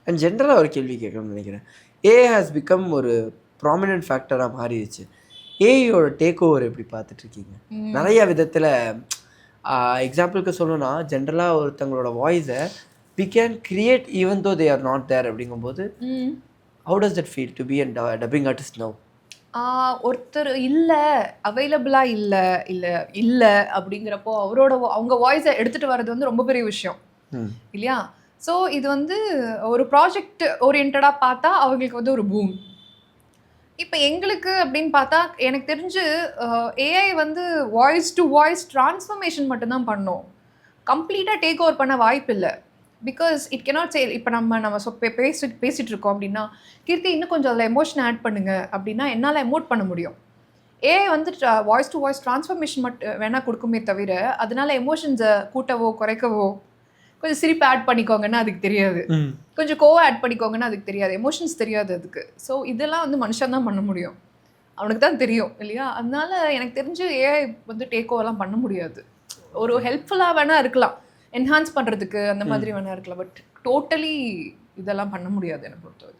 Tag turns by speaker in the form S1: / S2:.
S1: And ஜென்ரலாக ஒரு கேள்வி கேட்கணும்னு நினைக்கிறேன். ஏஐ ஹாஸ் பிகம் ஒரு ப்ராமினன்ட் ஃபேக்டராக மாறிடுச்சு. ஏஐயோட டேக் ஓவர் எப்படி பார்த்துட்ருக்கீங்க? நிறைய விதத்தில் எக்ஸாம்பிளுக்கு சொல்லணும்னா, ஜென்ரலாக ஒருத்தங்களோட வாய்ஸை we can create even though they are not there அப்படிங்கும்போது how does that feel to be and dubbing artist now?
S2: ஒருத்தர் இல்லை அவைலபிளாக இல்லை அப்படிங்கிறப்போ அவங்க வாய்ஸை எடுத்துகிட்டு வர்றது வந்து ரொம்ப பெரிய விஷயம் இல்லையா? ஸோ இது வந்து ஒரு ப்ராஜெக்ட் ஓரியன்டாக பார்த்தா அவங்களுக்கு வந்து ஒரு பூம். இப்போ எங்களுக்கு அப்படின்னு பார்த்தா எனக்கு தெரிஞ்சு ஏஐ வந்து வாய்ஸ் டு வாய்ஸ் ட்ரான்ஸ்ஃபர்மேஷன் மட்டும்தான் பண்ணோம். கம்ப்ளீட்டாக டேக் ஓவர் பண்ண வாய்ப்பு இல்லை. பிகாஸ் இட் கெனாட் சே இப்போ நம்ம பேசிகிட்டு இருக்கோம் அப்படின்னா, கீர்த்தி இன்னும் கொஞ்சம் அதில் எமோஷன் ஆட் பண்ணுங்க அப்படின்னா என்னால் எமோட் பண்ண முடியும். ஏஐ வந்து வாய்ஸ் டு வாய்ஸ் ட்ரான்ஸ்ஃபர்மேஷன் மட்டும் வேணால் கொடுக்குமே தவிர அதனால எமோஷன்ஸை கூட்டவோ குறைக்கவோ, கொஞ்சம் சிரிப்பு ஆட் பண்ணிக்கோங்கன்னா அதுக்கு தெரியாது, கொஞ்சம் கோவம் ஆட் பண்ணிக்கோங்கன்னா அதுக்கு தெரியாது, எமோஷன்ஸ் தெரியாது அதுக்கு. ஸோ இதெல்லாம் வந்து மனுஷன் தான் பண்ண முடியும், அவனுக்கு தான் தெரியும் இல்லையா? அதனால எனக்கு தெரிஞ்சு ஏஐ வந்து டேக் ஓவர்லாம் பண்ண முடியாது. ஒரு ஹெல்ப்ஃபுல்லாக வேணால் இருக்கலாம், என்ஹான்ஸ் பண்ணுறதுக்கு அந்த மாதிரி வேணால் இருக்கலாம், பட் டோட்டலி இதெல்லாம் பண்ண முடியாது என்னை பொறுத்தவரைக்கும்.